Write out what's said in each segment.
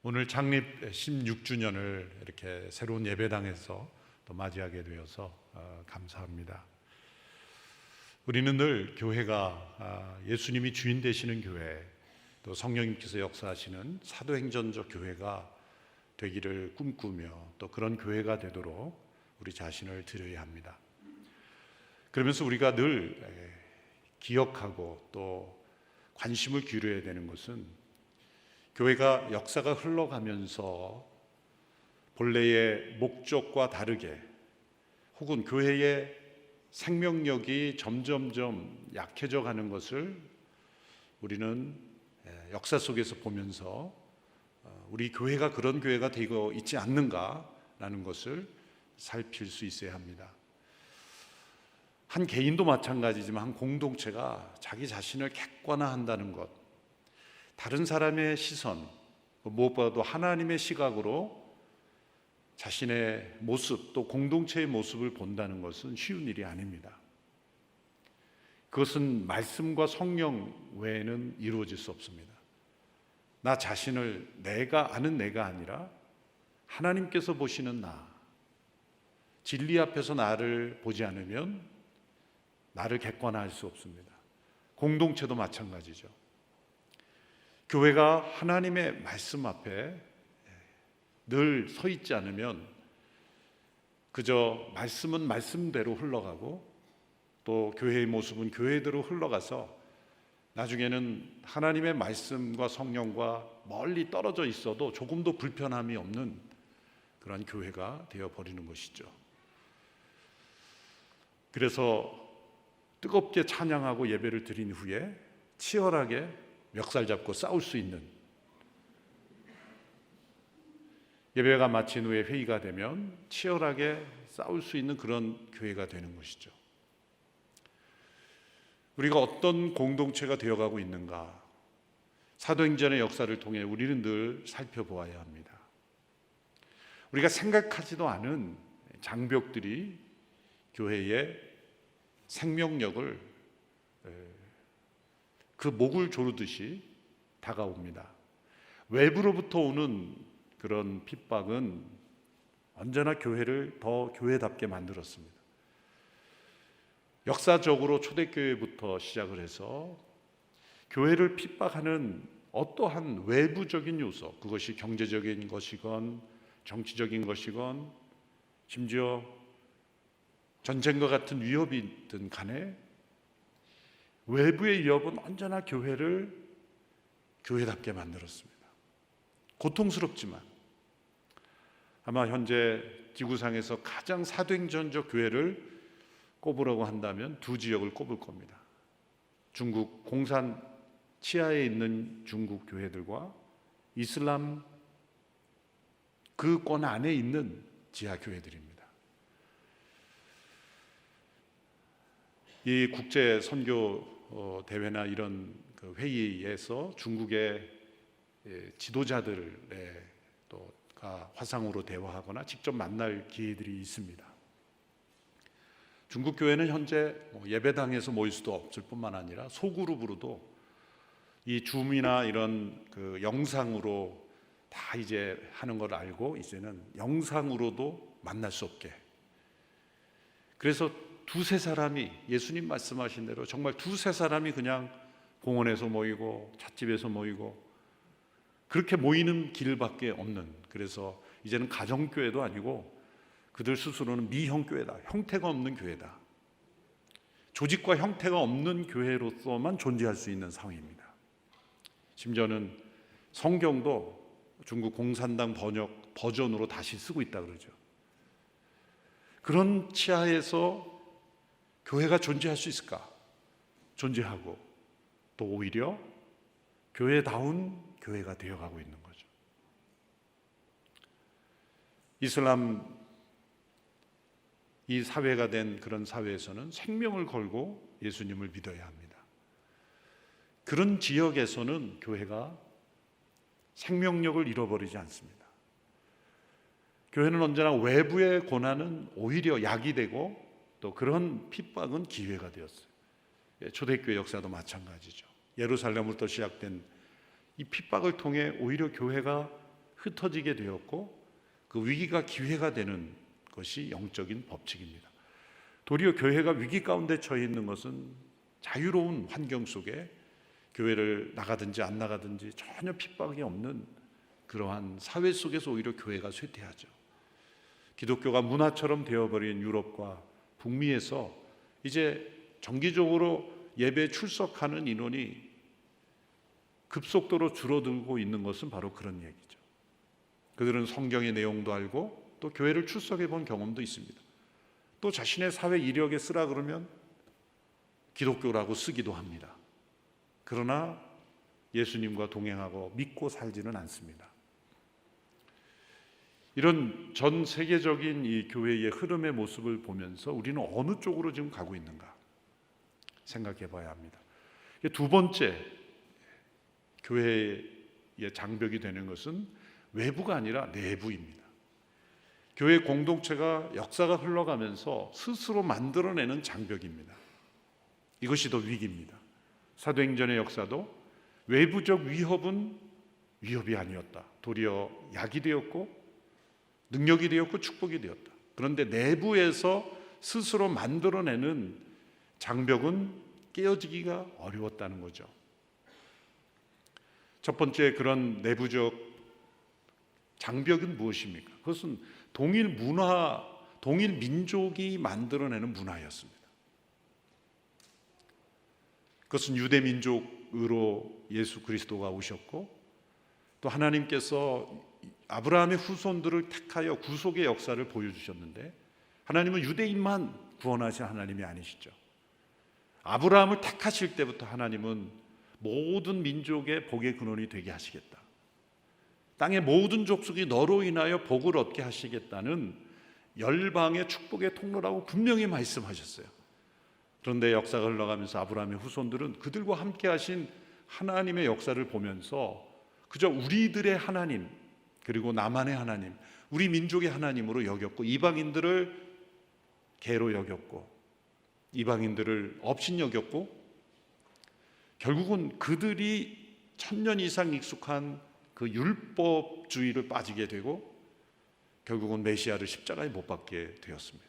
오늘 창립 16주년을 이렇게 새로운 예배당에서 또 맞이하게 되어서 감사합니다. 우리는 늘 교회가 예수님이 주인 되시는 교회, 또 성령님께서 역사하시는 사도행전적 교회가 되기를 꿈꾸며 또 그런 교회가 되도록 우리 자신을 드려야 합니다. 그러면서 우리가 늘 기억하고 또 관심을 기울여야 되는 것은 교회가 역사가 흘러가면서 본래의 목적과 다르게 혹은 교회의 생명력이 점점점 약해져 가는 것을 우리는 역사 속에서 보면서 우리 교회가 그런 교회가 되고 있지 않는가라는 것을 살필 수 있어야 합니다. 한 개인도 마찬가지지만 한 공동체가 자기 자신을 객관화한다는 것, 다른 사람의 시선, 무엇보다도 하나님의 시각으로 자신의 모습 또 공동체의 모습을 본다는 것은 쉬운 일이 아닙니다. 그것은 말씀과 성령 외에는 이루어질 수 없습니다. 나 자신을 내가 아는 내가 아니라 하나님께서 보시는 나, 진리 앞에서 나를 보지 않으면 나를 객관화할 수 없습니다. 공동체도 마찬가지죠. 교회가 하나님의 말씀 앞에 늘 서 있지 않으면 그저 말씀은 말씀대로 흘러가고 또 교회의 모습은 교회대로 흘러가서 나중에는 하나님의 말씀과 성령과 멀리 떨어져 있어도 조금도 불편함이 없는 그런 교회가 되어버리는 것이죠. 그래서 뜨겁게 찬양하고 예배를 드린 후에 치열하게 멱살 잡고 싸울 수 있는, 예배가 마친 후에 회의가 되면 치열하게 싸울 수 있는 그런 교회가 되는 것이죠. 우리가 어떤 공동체가 되어가고 있는가, 사도행전의 역사를 통해 우리는 늘 살펴보아야 합니다. 우리가 생각하지도 않은 장벽들이 교회의 생명력을 그 목을 조르듯이 다가옵니다. 외부로부터 오는 그런 핍박은 언제나 교회를 더 교회답게 만들었습니다. 역사적으로 초대교회부터 시작을 해서 교회를 핍박하는 어떠한 외부적인 요소, 그것이 경제적인 것이건 정치적인 것이건 심지어 전쟁과 같은 위협이든 간에 외부의 위협은 언제나 교회를 교회답게 만들었습니다. 고통스럽지만 아마 현재 지구상에서 가장 사도행전적 교회를 꼽으라고 한다면 두 지역을 꼽을 겁니다. 중국 공산 치하에 있는 중국 교회들과 이슬람 그 권 안에 있는 지하 교회들입니다. 이 국제 선교 대회나 이런 회의에서 중국의 지도자들의 또가 화상으로 대화하거나 직접 만날 기회들이 있습니다. 중국 교회는 현재 예배당에서 모일 수도 없을 뿐만 아니라 소그룹으로도 이 줌이나 이런 그 영상으로 다 이제 하는 걸 알고 이제는 영상으로도 만날 수 없게, 그래서 두세 사람이 예수님 말씀하신 대로 정말 두세 사람이 그냥 공원에서 모이고 찻집에서 모이고 그렇게 모이는 길밖에 없는, 그래서 이제는 가정교회도 아니고 그들 스스로는 미형교회다, 형태가 없는 교회다, 조직과 형태가 없는 교회로서만 존재할 수 있는 상황입니다. 심지어는 성경도 중국 공산당 번역 버전으로 다시 쓰고 있다 그러죠. 그런 치하에서 교회가 존재할 수 있을까? 존재하고 또 오히려 교회다운 교회가 되어가고 있는 거죠. 이슬람 이 사회가 된 그런 사회에서는 생명을 걸고 예수님을 믿어야 합니다. 그런 지역에서는 교회가 생명력을 잃어버리지 않습니다. 교회는 언제나 외부의 고난은 오히려 약이 되고 또 그런 핍박은 기회가 되었어요. 초대교회 역사도 마찬가지죠. 예루살렘으로부터 시작된 이 핍박을 통해 오히려 교회가 흩어지게 되었고 그 위기가 기회가 되는 것이 영적인 법칙입니다. 도리어 교회가 위기 가운데 처해 있는 것은 자유로운 환경 속에 교회를 나가든지 안 나가든지 전혀 핍박이 없는 그러한 사회 속에서 오히려 교회가 쇠퇴하죠. 기독교가 문화처럼 되어버린 유럽과 북미에서 이제 정기적으로 예배에 출석하는 인원이 급속도로 줄어들고 있는 것은 바로 그런 얘기죠. 그들은 성경의 내용도 알고 또 교회를 출석해 본 경험도 있습니다. 또 자신의 사회 이력에 쓰라 그러면 기독교라고 쓰기도 합니다. 그러나 예수님과 동행하고 믿고 살지는 않습니다. 이런 전 세계적인 이 교회의 흐름의 모습을 보면서 우리는 어느 쪽으로 지금 가고 있는가 생각해 봐야 합니다. 두 번째 교회의 장벽이 되는 것은 외부가 아니라 내부입니다. 교회 공동체가 역사가 흘러가면서 스스로 만들어내는 장벽입니다. 이것이 더 위기입니다. 사도행전의 역사도 외부적 위협은 위협이 아니었다. 도리어 약이 되었고 능력이 되었고 축복이 되었다. 그런데 내부에서 스스로 만들어내는 장벽은 깨어지기가 어려웠다는 거죠. 첫 번째 그런 내부적 장벽은 무엇입니까? 그것은 동일 문화, 동일 민족이 만들어내는 문화였습니다. 그것은 유대 민족으로 예수 그리스도가 오셨고 또 하나님께서 아브라함의 후손들을 택하여 구속의 역사를 보여주셨는데 하나님은 유대인만 구원하신 하나님이 아니시죠. 아브라함을 택하실 때부터 하나님은 모든 민족의 복의 근원이 되게 하시겠다. 땅의 모든 족속이 너로 인하여 복을 얻게 하시겠다는 열방의 축복의 통로라고 분명히 말씀하셨어요. 그런데 역사가 흘러가면서 아브라함의 후손들은 그들과 함께 하신 하나님의 역사를 보면서 그저 우리들의 하나님 그리고 나만의 하나님, 우리 민족의 하나님으로 여겼고 이방인들을 개로 여겼고 이방인들을 업신 여겼고 결국은 그들이 1000년 이상 익숙한 그 율법주의를 빠지게 되고 결국은 메시아를 십자가에 못 박게 되었습니다.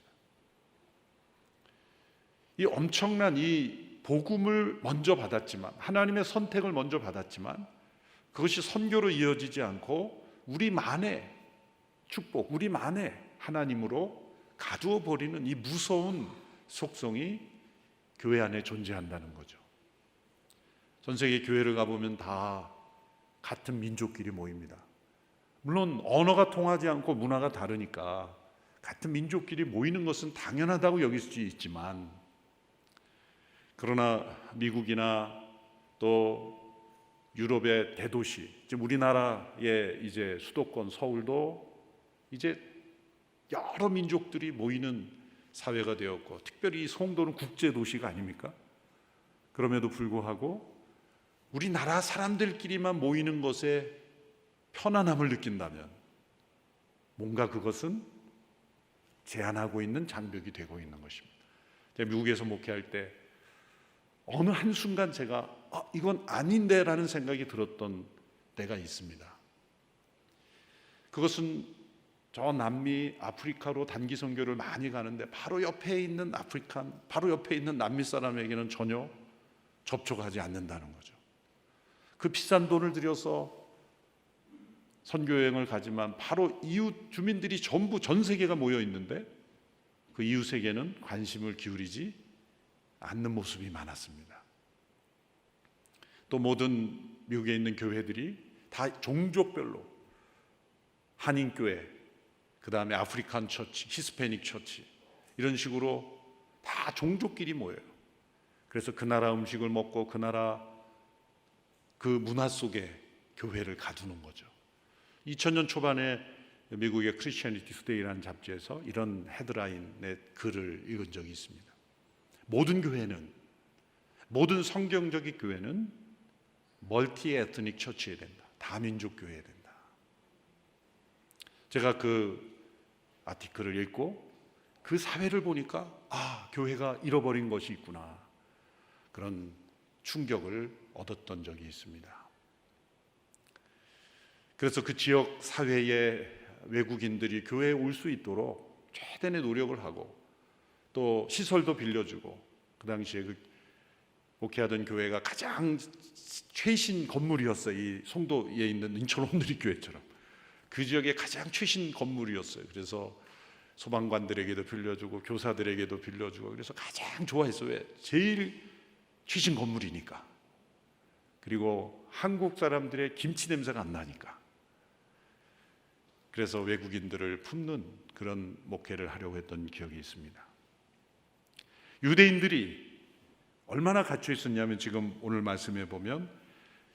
이 엄청난 이 복음을 먼저 받았지만 하나님의 선택을 먼저 받았지만 그것이 선교로 이어지지 않고 우리만의 축복, 우리만의 하나님으로 가두어 버리는 이 무서운 속성이 교회 안에 존재한다는 거죠. 전 세계 교회를 가보면 다 같은 민족끼리 모입니다. 물론 언어가 통하지 않고 문화가 다르니까 같은 민족끼리 모이는 것은 당연하다고 여길 수 있지만 그러나 미국이나 또 유럽의 대도시, 지금 우리나라의 이제 수도권 서울도 이제 여러 민족들이 모이는 사회가 되었고 특별히 이 송도는 국제 도시가 아닙니까? 그럼에도 불구하고 우리나라 사람들끼리만 모이는 것에 편안함을 느낀다면 뭔가 그것은 제한하고 있는 장벽이 되고 있는 것입니다. 제가 미국에서 목회할 때 어느 한순간 제가 이건 아닌데 라는 생각이 들었던 때가 있습니다. 그것은 저 남미 아프리카로 단기 선교를 많이 가는데 바로 옆에 있는 바로 옆에 있는 남미 사람에게는 전혀 접촉하지 않는다는 거죠. 그 비싼 돈을 들여서 선교여행을 가지만 바로 이웃 주민들이 전부 전 세계가 모여 있는데 그 이웃에게는 관심을 기울이지 않는 모습이 많았습니다. 또 모든 미국에 있는 교회들이 다 종족별로 한인교회, 그 다음에 아프리칸 처치, 히스패닉 처치 이런 식으로 다 종족끼리 모여요. 그래서 그 나라 음식을 먹고 그 나라 그 문화 속에 교회를 가두는 거죠. 2000년 초반에 미국의 크리스티애니티 투데이라는 잡지에서 이런 헤드라인의 글을 읽은 적이 있습니다. 모든 교회는, 모든 성경적인 교회는 멀티 에트닉 처치해야 된다. 다민족 교회해야 된다. 제가 그 아티클을 읽고 그 사회를 보니까 교회가 잃어버린 것이 있구나. 그런 충격을 얻었던 적이 있습니다. 그래서 그 지역 사회의 외국인들이 교회에 올 수 있도록 최대한의 노력을 하고 또 시설도 빌려주고, 그 당시에 그 목회하던 교회가 가장 최신 건물이었어요. 이 송도에 있는 인천 온누리교회처럼 그 지역의 가장 최신 건물이었어요. 그래서 소방관들에게도 빌려주고 교사들에게도 빌려주고, 그래서 가장 좋아했어요. 왜? 제일 최신 건물이니까. 그리고 한국 사람들의 김치 냄새가 안 나니까. 그래서 외국인들을 품는 그런 목회를 하려고 했던 기억이 있습니다. 유대인들이 얼마나 갇혀 있었냐면, 지금 오늘 말씀해 보면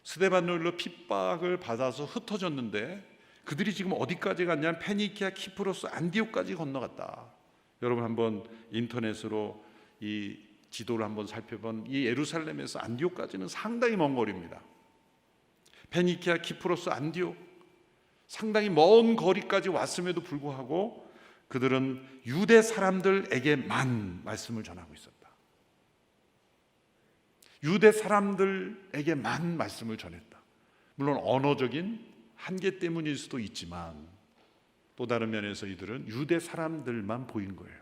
스데반으로 핍박을 받아서 흩어졌는데 그들이 지금 어디까지 갔냐면 페니키아, 키프로스, 안디옥까지 건너갔다. 여러분 한번 인터넷으로 이 지도를 한번 살펴본 이 예루살렘에서 안디옥까지는 상당히 먼 거리입니다. 페니키아, 키프로스, 안디옥, 상당히 먼 거리까지 왔음에도 불구하고 그들은 유대 사람들에게만 말씀을 전하고 있었다. 유대 사람들에게만 말씀을 전했다. 물론 언어적인 한계 때문일 수도 있지만 또 다른 면에서 이들은 유대 사람들만 보인 거예요.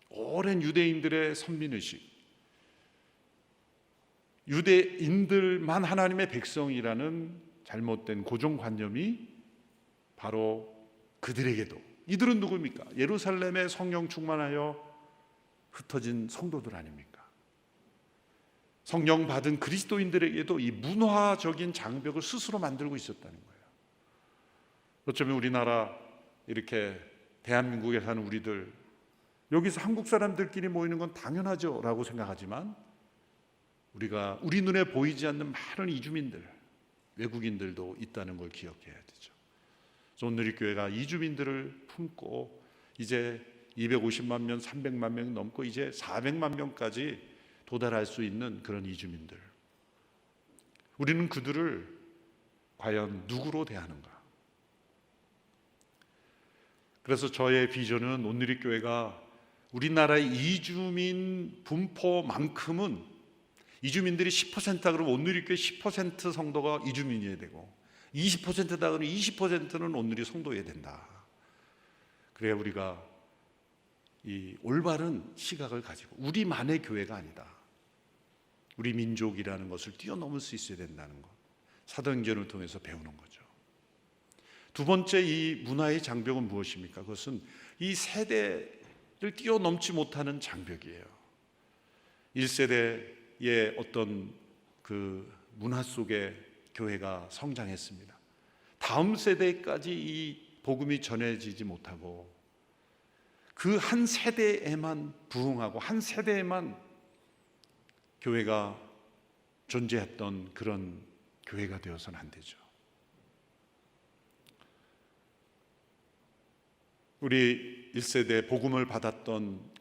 오랜 유대인들의 선민의식, 유대인들만 하나님의 백성이라는 잘못된 고정관념이 바로 그들에게도, 이들은 누구입니까? 예루살렘의 성령 충만하여 흩어진 성도들 아닙니까? 성령 받은 그리스도인들에게도 이 문화적인 장벽을 스스로 만들고 있었다는 거예요. 어쩌면 우리나라 이렇게 대한민국에 사는 우리들, 여기서 한국 사람들끼리 모이는 건 당연하죠 라고 생각하지만 우리 눈에 보이지 않는 많은 이주민들, 외국인들도 있다는 걸 기억해야 되죠. 온누리교회가 이주민들을 품고 이제 250만 명, 300만 명 넘고 이제 400만 명까지 도달할 수 있는 그런 이주민들, 우리는 그들을 과연 누구로 대하는가? 그래서 저의 비전은 온누리교회가 우리나라의 이주민 분포만큼은, 이주민들이 10%다 그러면 온누리교회 10% 성도가 이주민이어야 되고 20%다 그러면 20%는 온누리 성도여야 된다. 그래야 우리가 이 올바른 시각을 가지고 우리만의 교회가 아니다, 우리 민족이라는 것을 뛰어넘을 수 있어야 된다는 것, 사도행전을 통해서 배우는 거죠. 두 번째, 이 문화의 장벽은 무엇입니까? 그것은 이 세대를 뛰어넘지 못하는 장벽이에요. 1세대의 어떤 그 문화 속에 교회가 성장했습니다. 다음 세대까지 이 복음이 전해지지 못하고 그 한 세대에만 부흥하고 한 세대에만 교회가 존재했던 그런 교회가 되어서는 안 되죠. 우리 1세대 복음을 받았던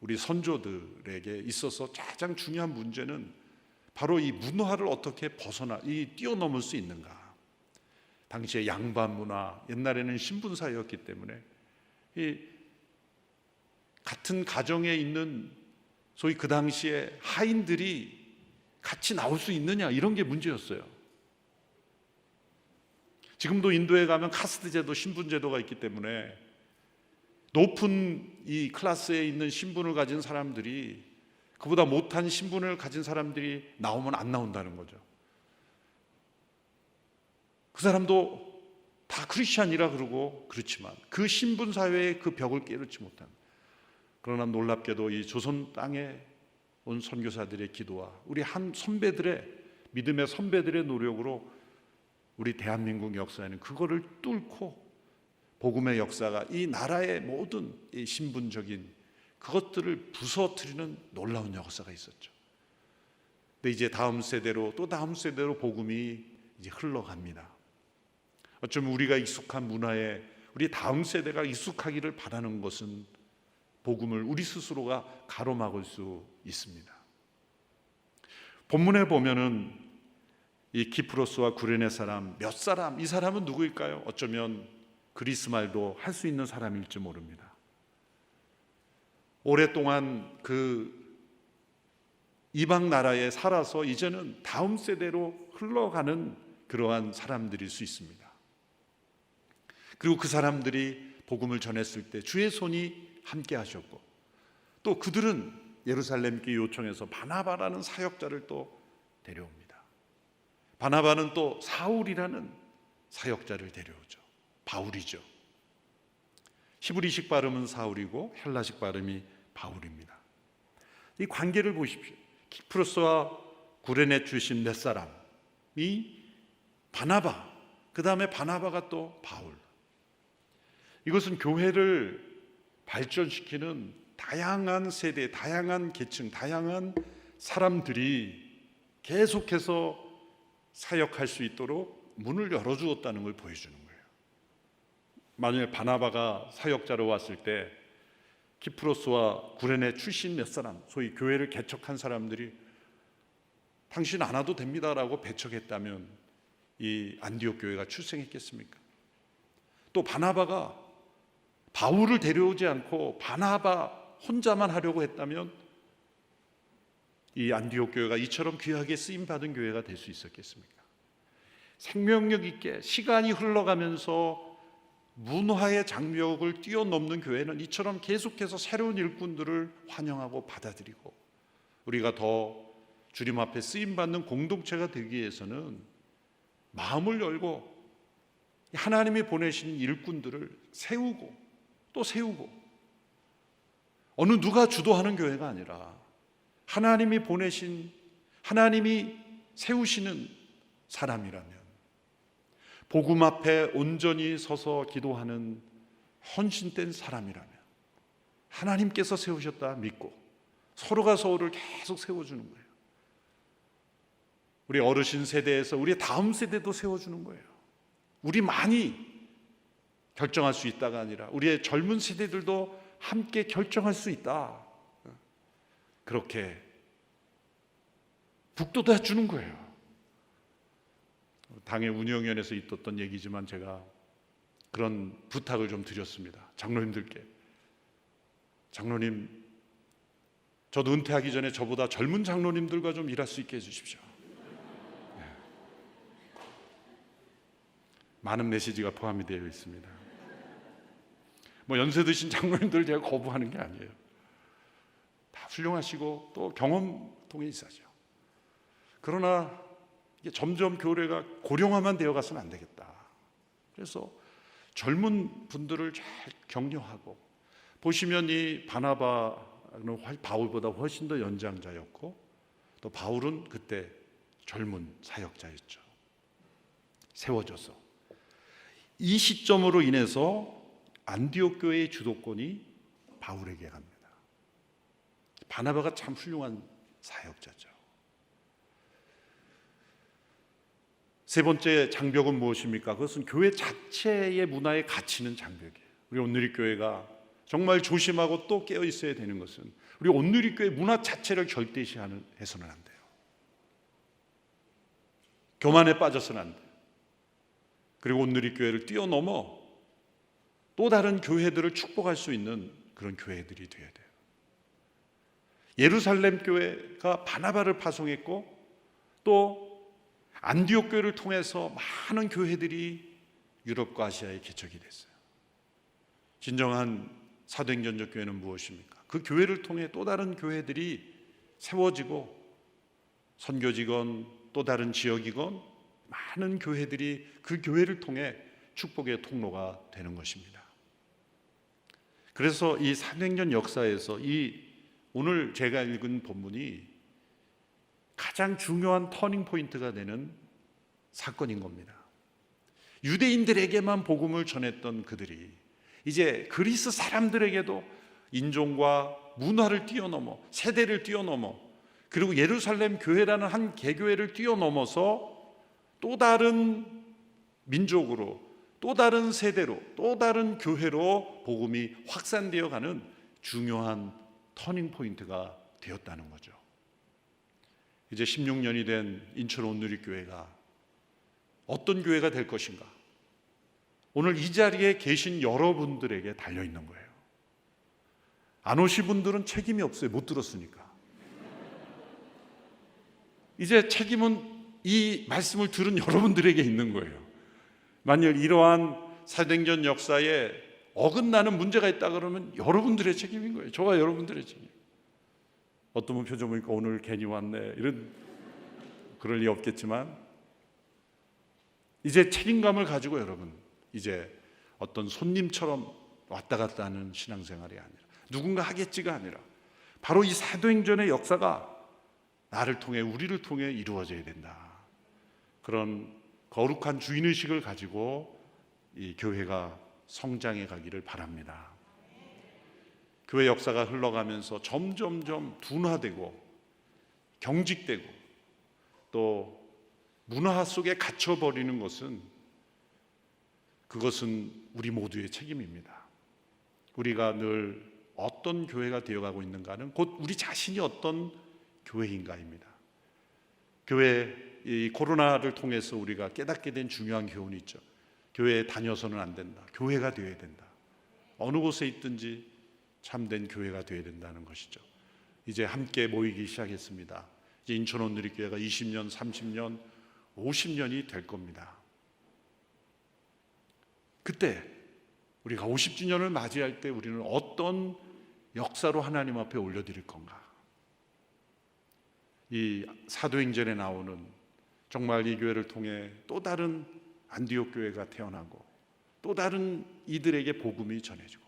우리 선조들에게 있어서 가장 중요한 문제는 바로 이 문화를 어떻게 뛰어넘을 수 있는가. 당시에 양반 문화, 옛날에는 신분사회였기 때문에 이 같은 가정에 있는 소위 그 당시에 하인들이 같이 나올 수 있느냐, 이런 게 문제였어요. 지금도 인도에 가면 카스트 제도, 신분 제도가 있기 때문에 높은 이 클래스에 있는 신분을 가진 사람들이 그보다 못한 신분을 가진 사람들이 나오면 안 나온다는 거죠. 그 사람도 다 크리스찬이라 그러고 그렇지만 그 신분 사회의 그 벽을 깨르지 못한. 그러나 놀랍게도 이 조선 땅에 온 선교사들의 기도와 우리 한 선배들의 믿음의 선배들의 노력으로 우리 대한민국 역사에는 그거를 뚫고 복음의 역사가 이 나라의 모든 이 신분적인 그것들을 부서뜨리는 놀라운 역사가 있었죠. 근데 이제 다음 세대로 또 다음 세대로 복음이 이제 흘러갑니다. 어쩌면 우리가 익숙한 문화에 우리 다음 세대가 익숙하기를 바라는 것은 복음을 우리 스스로가 가로막을 수 있습니다. 본문에 보면은 이 키프로스와 구레네 사람 몇 사람, 이 사람은 누구일까요? 어쩌면 그리스 말도 할 수 있는 사람일지 모릅니다. 오랫동안 그 이방 나라에 살아서 이제는 다음 세대로 흘러가는 그러한 사람들일 수 있습니다. 그리고 그 사람들이 복음을 전했을 때 주의 손이 함께 하셨고, 또 그들은 예루살렘 교회 요청해서 바나바라는 사역자를 또 데려옵니다. 바나바는 또 사울이라는 사역자를 데려오죠. 바울이죠. 히브리식 발음은 사울이고 헬라식 발음이 바울입니다. 이 관계를 보십시오. 키프로스와 구레네 출신 몇 사람이 바나바, 그 다음에 바나바가 또 바울. 이것은 교회를 발전시키는 다양한 세대, 다양한 계층, 다양한 사람들이 계속해서 사역할 수 있도록 문을 열어주었다는 걸 보여주는 거예요. 만약에 바나바가 사역자로 왔을 때 키프로스와 구레네 출신 몇 사람, 소위 교회를 개척한 사람들이 당신 안 와도 됩니다라고 배척했다면 이 안디옥 교회가 출생했겠습니까? 또 바나바가 바울을 데려오지 않고 바나바 혼자만 하려고 했다면 이 안디옥 교회가 이처럼 귀하게 쓰임받은 교회가 될 수 있었겠습니까? 생명력 있게 시간이 흘러가면서 문화의 장벽을 뛰어넘는 교회는 이처럼 계속해서 새로운 일꾼들을 환영하고 받아들이고, 우리가 더 주님 앞에 쓰임받는 공동체가 되기 위해서는 마음을 열고 하나님이 보내신 일꾼들을 세우고 또 세우고, 어느 누가 주도하는 교회가 아니라 하나님이 보내신, 하나님이 세우시는 사람이라면, 복음 앞에 온전히 서서 기도하는 헌신된 사람이라면 하나님께서 세우셨다 믿고 서로가 서로를 계속 세워주는 거예요. 우리 어르신 세대에서 우리 다음 세대도 세워주는 거예요. 우리만이 결정할 수 있다가 아니라 우리의 젊은 세대들도 함께 결정할 수 있다, 그렇게 북돋아 주는 거예요. 당의 운영위원회에서 있었던 얘기지만 제가 그런 부탁을 좀 드렸습니다. 장로님들께. 장로님, 저도 은퇴하기 전에 저보다 젊은 장로님들과 좀 일할 수 있게 해주십시오. 네. 많은 메시지가 포함이 되어 있습니다. 뭐 연세 드신 장로님들 제가 거부하는 게 아니에요. 다 훌륭하시고 또 경험통에 있어야죠. 그러나 이게 점점 교회가 고령화만 되어가서는 안 되겠다. 그래서 젊은 분들을 잘 격려하고, 보시면 이 바나바는 바울보다 훨씬 더 연장자였고, 또 바울은 그때 젊은 사역자였죠. 세워져서 이 시점으로 인해서 안디옥 교회의 주도권이 바울에게 갑니다. 바나바가 참 훌륭한 사역자죠. 세 번째 장벽은 무엇입니까? 그것은 교회 자체의 문화에 갇히는 장벽이에요. 우리 온누리교회가 정말 조심하고 또 깨어 있어야 되는 것은 우리 온누리교회 문화 자체를 결대시해서는 안 돼요. 교만에 빠져서는 안 돼요. 그리고 온누리교회를 뛰어넘어 또 다른 교회들을 축복할 수 있는 그런 교회들이 되어야 돼요. 예루살렘 교회가 바나바를 파송했고, 또 안디옥 교회를 통해서 많은 교회들이 유럽과 아시아에 개척이 됐어요. 진정한 사도행전적 교회는 무엇입니까? 그 교회를 통해 또 다른 교회들이 세워지고, 선교지건 또 다른 지역이건 많은 교회들이 그 교회를 통해 축복의 통로가 되는 것입니다. 그래서 이 사도행전 역사에서 이 오늘 제가 읽은 본문이 가장 중요한 터닝 포인트가 되는 사건인 겁니다. 유대인들에게만 복음을 전했던 그들이 이제 그리스 사람들에게도 인종과 문화를 뛰어넘어, 세대를 뛰어넘어, 그리고 예루살렘 교회라는 한 개교회를 뛰어넘어서 또 다른 민족으로, 또 다른 세대로, 또 다른 교회로 복음이 확산되어 가는 중요한 터닝 포인트가 되었다는 거죠. 이제 16년이 된 인천 온누리교회가 어떤 교회가 될 것인가? 오늘 이 자리에 계신 여러분들에게 달려있는 거예요. 안 오신 분들은 책임이 없어요. 못 들었으니까. 이제 책임은 이 말씀을 들은 여러분들에게 있는 거예요. 만일 이러한 사도행전 역사에 어긋나는 문제가 있다 그러면 여러분들의 책임인 거예요. 저와 여러분들의 책임. 어떤 분 표정 보니까 오늘 괜히 왔네 이런, 그럴 리 없겠지만 이제 책임감을 가지고 여러분, 이제 어떤 손님처럼 왔다 갔다 하는 신앙생활이 아니라, 누군가 하겠지가 아니라 바로 이 사도행전의 역사가 나를 통해, 우리를 통해 이루어져야 된다. 그런 거룩한 주인의식을 가지고 이 교회가 성장해 가기를 바랍니다. 교회 역사가 흘러가면서 점점점 둔화되고 경직되고 또 문화 속에 갇혀버리는 것은, 그것은 우리 모두의 책임입니다. 우리가 늘 어떤 교회가 되어가고 있는가는 곧 우리 자신이 어떤 교회인가입니다. 교회, 이 코로나를 통해서 우리가 깨닫게 된 중요한 교훈이 있죠. 교회에 다녀서는 안 된다. 교회가 되어야 된다. 어느 곳에 있든지 참된 교회가 되어야 된다는 것이죠. 이제 함께 모이기 시작했습니다. 이제 인천 온누리교회가 20년, 30년, 50년이 될 겁니다. 그때 우리가 50주년을 맞이할 때 우리는 어떤 역사로 하나님 앞에 올려드릴 건가? 이 사도행전에 나오는, 정말 이 교회를 통해 또 다른 안디옥 교회가 태어나고 또 다른 이들에게 복음이 전해지고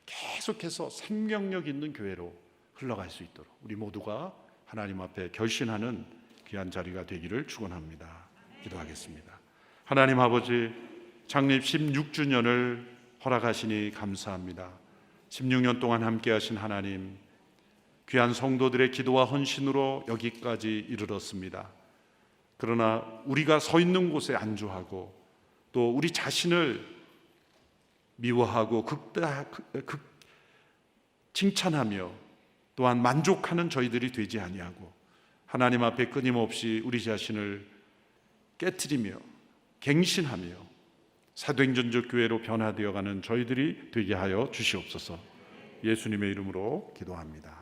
계속해서 생명력 있는 교회로 흘러갈 수 있도록 우리 모두가 하나님 앞에 결신하는 귀한 자리가 되기를 축원합니다. 기도하겠습니다. 하나님 아버지, 창립 16주년을 허락하시니 감사합니다. 16년 동안 함께 하신 하나님, 귀한 성도들의 기도와 헌신으로 여기까지 이르렀습니다. 그러나 우리가 서 있는 곳에 안주하고 또 우리 자신을 미워하고 칭찬하며 또한 만족하는 저희들이 되지 아니하고 하나님 앞에 끊임없이 우리 자신을 깨트리며 갱신하며 사도행전적 교회로 변화되어가는 저희들이 되게 하여 주시옵소서. 예수님의 이름으로 기도합니다.